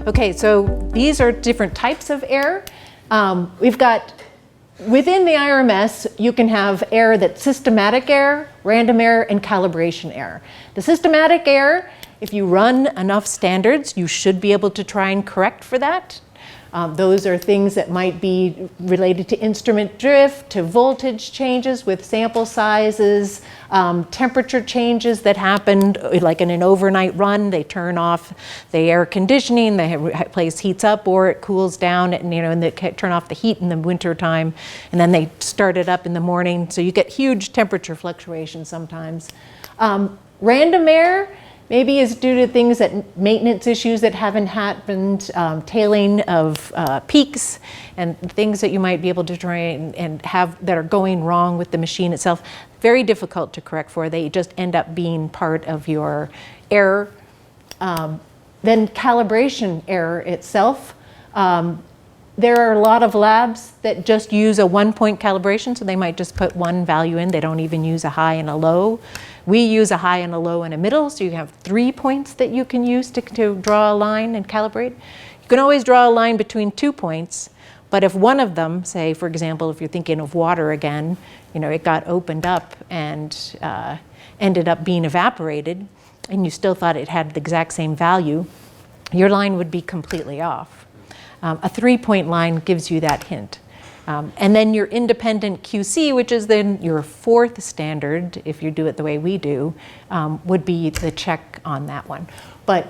Okay, so these are different types of error. We've got, within the IRMS, you can have error that's systematic error, random error, and calibration error. The systematic error, if you run enough standards, you should be able to try and correct for that. Those are things that might be related to instrument drift, to voltage changes with sample sizes, temperature changes that happened, like in an overnight run, they turn off the air conditioning, the place heats up or it cools down, and they turn off the heat in the winter time, and then they start it up in the morning, so you get huge temperature fluctuations sometimes. Random error maybe is due to things that maintenance issues that haven't happened, tailing of peaks, and things that you might be able to try and have that are going wrong with the machine itself. Very difficult to correct for. They just end up being part of your error. Then calibration error itself. There are a lot of labs that just use a 1-point calibration, so they might just put one value in. They don't even use a high and a low. We use a high and a low and a middle, so you have 3 points that you can use to draw a line and calibrate. You can always draw a line between 2 points, but if one of them, say, for example, if you're thinking of water again, it got opened up and ended up being evaporated, and you still thought it had the exact same value, your line would be completely off. A 3-point line gives you that hint. And then your independent QC, which is then your 4th standard, if you do it the way we do, would be the check on that one. But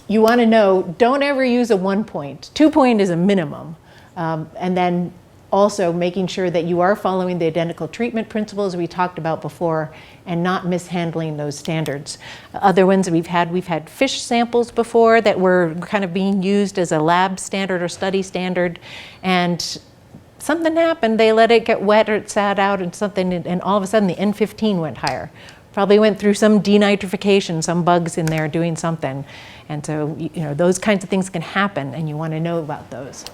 you want to know, don't ever use a 1-point. 2-point is a minimum. And then also making sure that you are following the identical treatment principles we talked about before and not mishandling those standards. Other ones we've had fish samples before that were kind of being used as a lab standard or study standard, and something happened, they let it get wet or it sat out and something, and all of a sudden the N15 went higher. Probably went through some denitrification, some bugs in there doing something. And so, those kinds of things can happen and you want to know about those.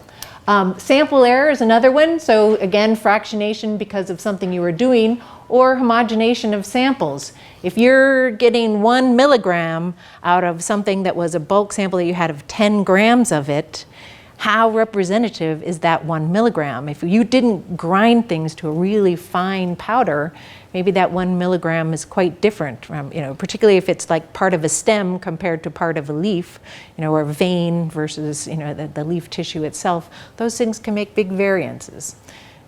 Sample error is another one. So again, fractionation because of something you were doing, or homogenation of samples. If you're getting 1 milligram out of something that was a bulk sample that you had of 10 grams of it, how representative is that 1 milligram? If you didn't grind things to a really fine powder, maybe that 1 milligram is quite different from, particularly if it's like part of a stem compared to part of a leaf, or a vein versus, the leaf tissue itself. Those things can make big variances.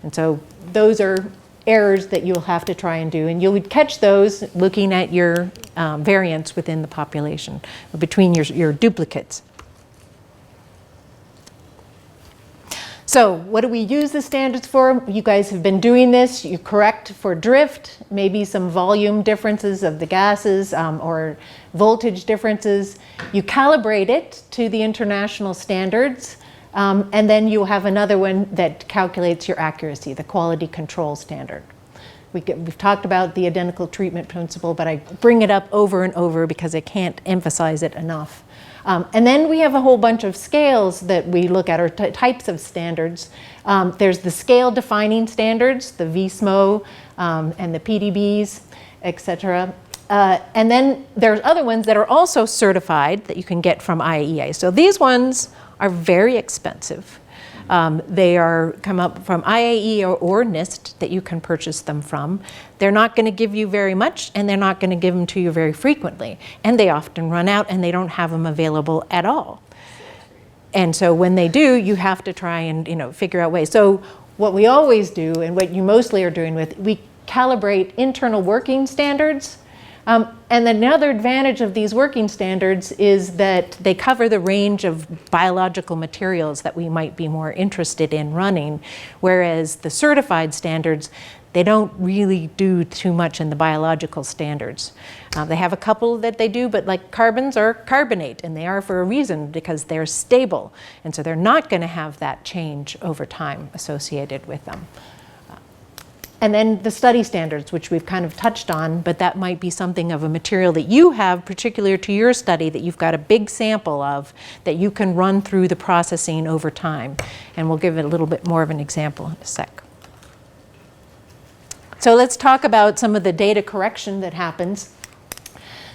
And so those are errors that you'll have to try and do. And you'll catch those looking at your variance within the population, between your duplicates. So what do we use the standards for? You guys have been doing this. You correct for drift, maybe some volume differences of the gases or voltage differences. You calibrate it to the international standards, and then you have another one that calculates your accuracy, the quality control standard. We've talked about the identical treatment principle, but I bring it up over and over because I can't emphasize it enough. And then we have a whole bunch of scales that we look at, or types of standards. There's the scale defining standards, the VSMO and the PDBs, etc. And then there's other ones that are also certified that you can get from IAEA. So these ones are very expensive. They come up from IAEA or NIST that you can purchase them from. They're not going to give you very much, and they're not going to give them to you very frequently. And they often run out, and they don't have them available at all. And so when they do, you have to try and figure out ways. So what we always do, and what you mostly are doing we calibrate internal working standards. And another advantage of these working standards is that they cover the range of biological materials that we might be more interested in running, whereas the certified standards, they don't really do too much in the biological standards. They have a couple that they do, but like carbons are carbonate, and they are for a reason, because they're stable. And so they're not going to have that change over time associated with them. And then the study standards, which we've kind of touched on, but that might be something of a material that you have particular to your study that you've got a big sample of that you can run through the processing over time. And we'll give it a little bit more of an example in a sec. So let's talk about some of the data correction that happens.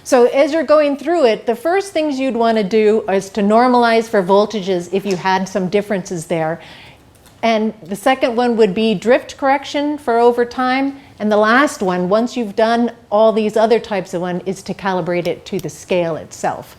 So as you're going through it, the first things you'd want to do is to normalize for voltages if you had some differences there. And the second one would be drift correction for over time. And the last one, once you've done all these other types of one, is to calibrate it to the scale itself.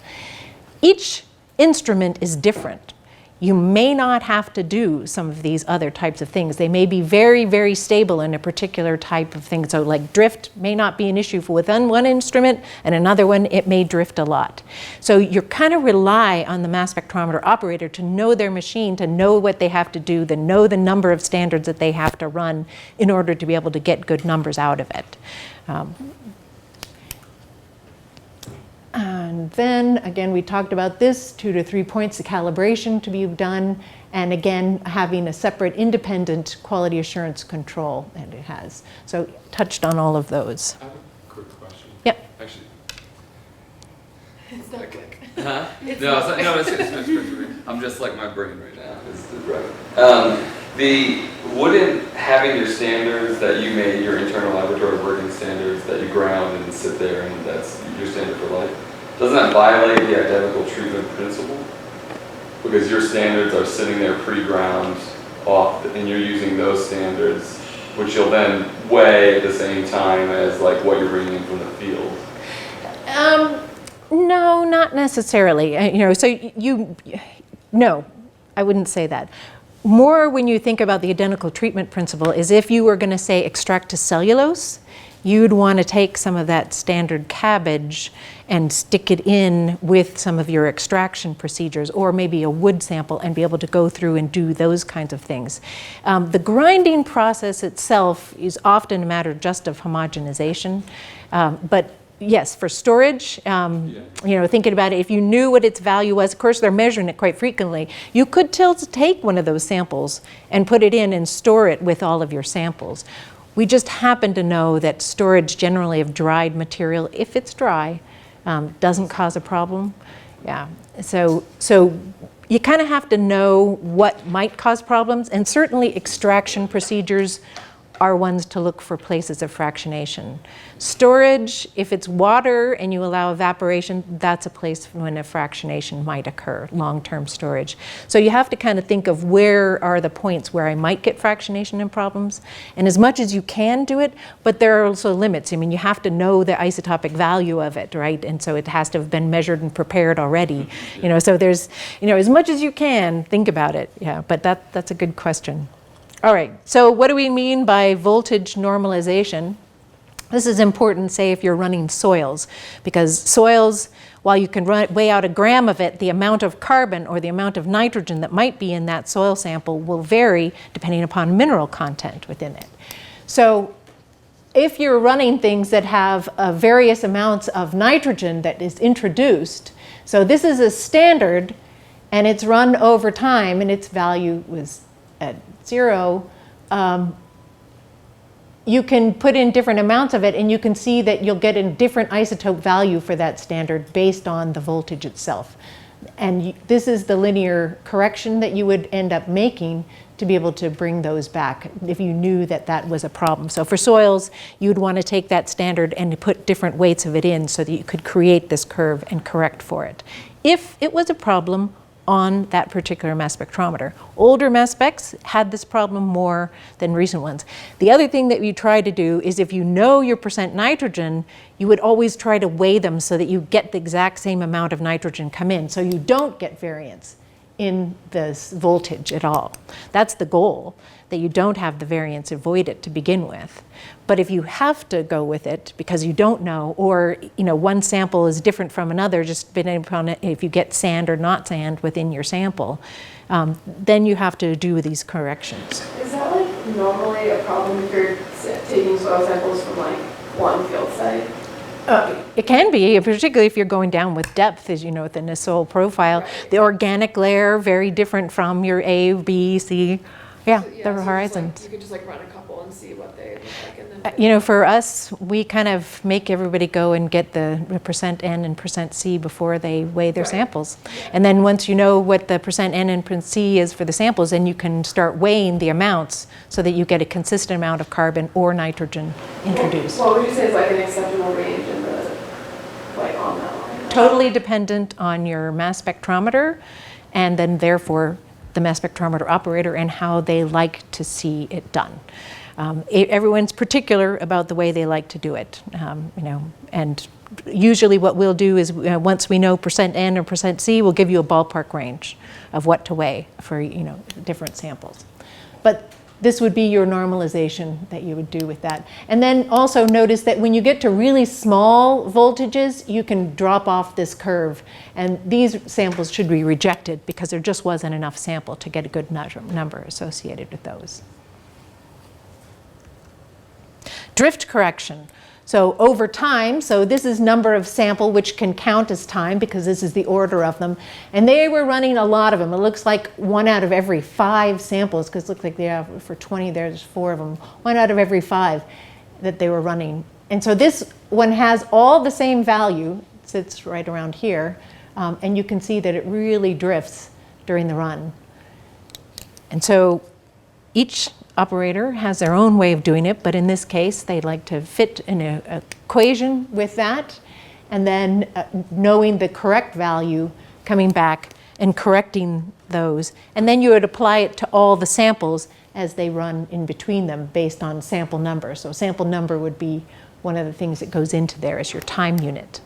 Each instrument is different. You may not have to do some of these other types of things. They may be very, very stable in a particular type of thing. So like drift may not be an issue for within one instrument, and another one it may drift a lot. So you kind of rely on the mass spectrometer operator to know their machine, to know what they have to do, to know the number of standards that they have to run in order to be able to get good numbers out of it. And then, again, we talked about this, 2 to 3 points of calibration to be done, and again, having a separate independent quality assurance control that it has. So touched on all of those. I have a quick question. Yep. Actually. It's not quick. Huh? It's I'm just like my brain right now. Is right. Wouldn't having your standards that you made, your internal laboratory working standards that you ground and sit there and that's your standard for life, doesn't that violate the identical treatment principle? Because your standards are sitting there pre-ground off and you're using those standards, which you'll then weigh at the same time as like what you're bringing in from the field. No, not necessarily. No, I wouldn't say that. More when you think about the identical treatment principle is if you were going to say extract to cellulose, you'd want to take some of that standard cabbage and stick it in with some of your extraction procedures, or maybe a wood sample, and be able to go through and do those kinds of things. The grinding process itself is often a matter just of homogenization, but yes, for storage, thinking about it, if you knew what its value was, of course they're measuring it quite frequently, you could take one of those samples and put it in and store it with all of your samples. We just happen to know that storage generally of dried material, if it's dry, doesn't cause a problem. Yeah, so you kind of have to know what might cause problems, and certainly extraction procedures are ones to look for places of fractionation. Storage, if it's water and you allow evaporation, that's a place when a fractionation might occur, long-term storage. So you have to kind of think of where are the points where I might get fractionation and problems. And as much as you can do it, but there are also limits. I mean, you have to know the isotopic value of it, right? And so it has to have been measured and prepared already. So there's, as much as you can, think about it. Yeah, but that's a good question. All right, so what do we mean by voltage normalization? This is important, say, if you're running soils, because soils, while you can weigh out a gram of it, the amount of carbon or the amount of nitrogen that might be in that soil sample will vary depending upon mineral content within it. So if you're running things that have various amounts of nitrogen that is introduced, so this is a standard, and it's run over time, and its value was at 0, you can put in different amounts of it, and you can see that you'll get a different isotope value for that standard based on the voltage itself. And this is the linear correction that you would end up making to be able to bring those back if you knew that that was a problem. So for soils, you'd want to take that standard and put different weights of it in so that you could create this curve and correct for it. If it was a problem on that particular mass spectrometer. Older mass specs had this problem more than recent ones. The other thing that you try to do is if you know your percent nitrogen, you would always try to weigh them so that you get the exact same amount of nitrogen come in, so you don't get variance in this voltage at all. That's the goal, that you don't have the variance, avoid it to begin with. But if you have to go with it because you don't know, or one sample is different from another, just depending upon if you get sand or not sand within your sample, then you have to do these corrections. Is that like normally a problem if you're taking soil samples from like one field site? It can be, particularly if you're going down with depth, as you know, within a soil profile. Right. The organic layer, very different from your A, B, C. Yeah, so, the horizons. You could just run a couple and see what they look like. And then for us, we kind of make everybody go and get the percent N and percent C before they weigh their samples. Yeah. And then once you know what the percent N and percent C is for the samples, then you can start weighing the amounts so that you get a consistent amount of carbon or nitrogen introduced. What would you say is like an acceptable range in the totally dependent on your mass spectrometer, and then therefore the mass spectrometer operator and how they like to see it done. Everyone's particular about the way they like to do it, and usually what we'll do is once we know %N or %C, we'll give you a ballpark range of what to weigh for different samples. But this would be your normalization that you would do with that. And then also notice that when you get to really small voltages, you can drop off this curve. And these samples should be rejected because there just wasn't enough sample to get a good number associated with those. Drift correction. So over time, so this is number of sample, which can count as time because this is the order of them. And they were running a lot of them. It looks like 1 out of every 5 samples, because it looks like they have for 20, there's 4 of them. 1 out of every 5 that they were running. And so this one has all the same value, sits right around here. And you can see that it really drifts during the run. And so each operator has their own way of doing it, but in this case, they like to fit an equation with that, and then knowing the correct value, coming back and correcting those. And then you would apply it to all the samples as they run in between them based on sample number. So sample number would be one of the things that goes into there as your time unit.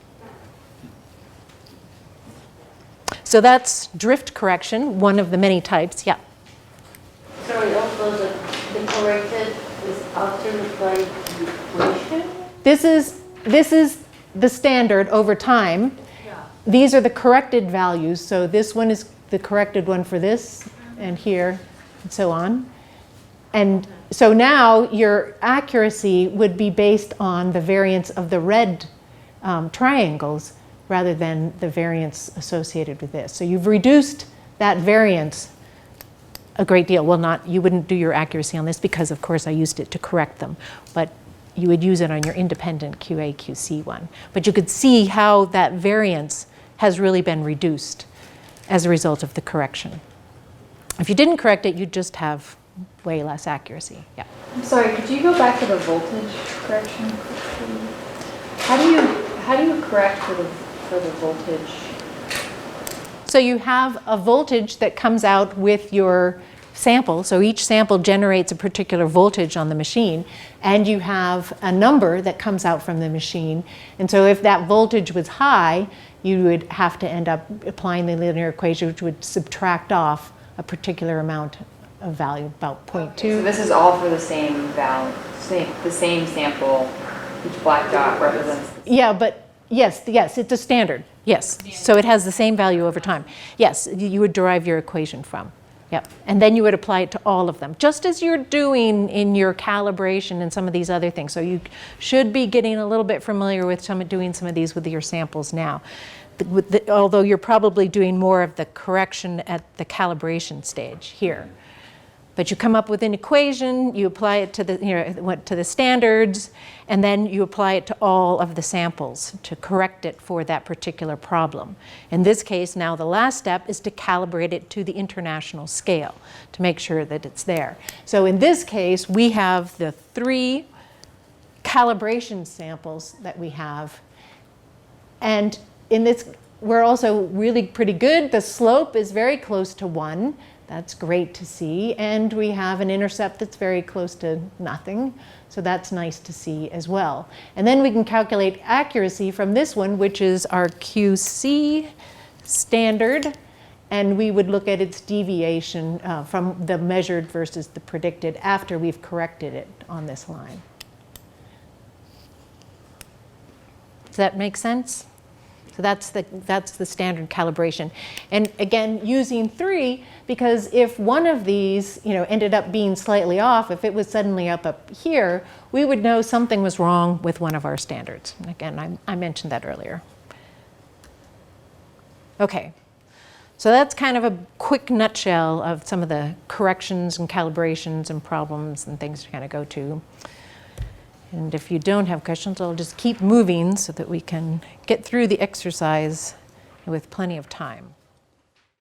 So that's drift correction, one of the many types. Yeah. Sorry, also the corrected is after applying the equation? This is the standard over time. Yeah. These are the corrected values. So this one is the corrected one for this and here and so on. And so now your accuracy would be based on the variance of the red triangles rather than the variance associated with this. So you've reduced that variance a great deal. Well, you wouldn't do your accuracy on this because, of course, I used it to correct them. But you would use it on your independent QA/QC one. But you could see how that variance has really been reduced as a result of the correction. If you didn't correct it, you'd just have way less accuracy. Yeah. I'm sorry, could you go back to the voltage correction? How do you correct for the voltage? So you have a voltage that comes out with your sample. So each sample generates a particular voltage on the machine, and you have a number that comes out from the machine. And so if that voltage was high, you would have to end up applying the linear equation, which would subtract off a particular amount of value, about 0.2. So this is all for the same value, the same sample. Each black dot represents. Yeah, but yes, it's a standard. Yes, so it has the same value over time. Yes, you would derive your equation from. Yep, and then you would apply it to all of them, just as you're doing in your calibration and some of these other things. So you should be getting a little bit familiar with doing some of these with your samples now. Although you're probably doing more of the correction at the calibration stage here. But you come up with an equation, you apply it to the standards, and then you apply it to all of the samples to correct it for that particular problem. In this case, now the last step is to calibrate it to the international scale to make sure that it's there. So in this case, we have the 3 calibration samples that we have. And in this, we're also really pretty good. The slope is very close to 1. That's great to see. And we have an intercept that's very close to nothing. So that's nice to see as well. And then we can calculate accuracy from this one, which is our QC standard. And we would look at its deviation from the measured versus the predicted after we've corrected it on this line. Does that make sense? So that's the standard calibration. And again, using 3, because if one of these ended up being slightly off, if it was suddenly up here, we would know something was wrong with one of our standards. And again, I mentioned that earlier. Okay, so that's kind of a quick nutshell of some of the corrections and calibrations and problems and things to kind of go to. And if you don't have questions, I'll just keep moving so that we can get through the exercise with plenty of time.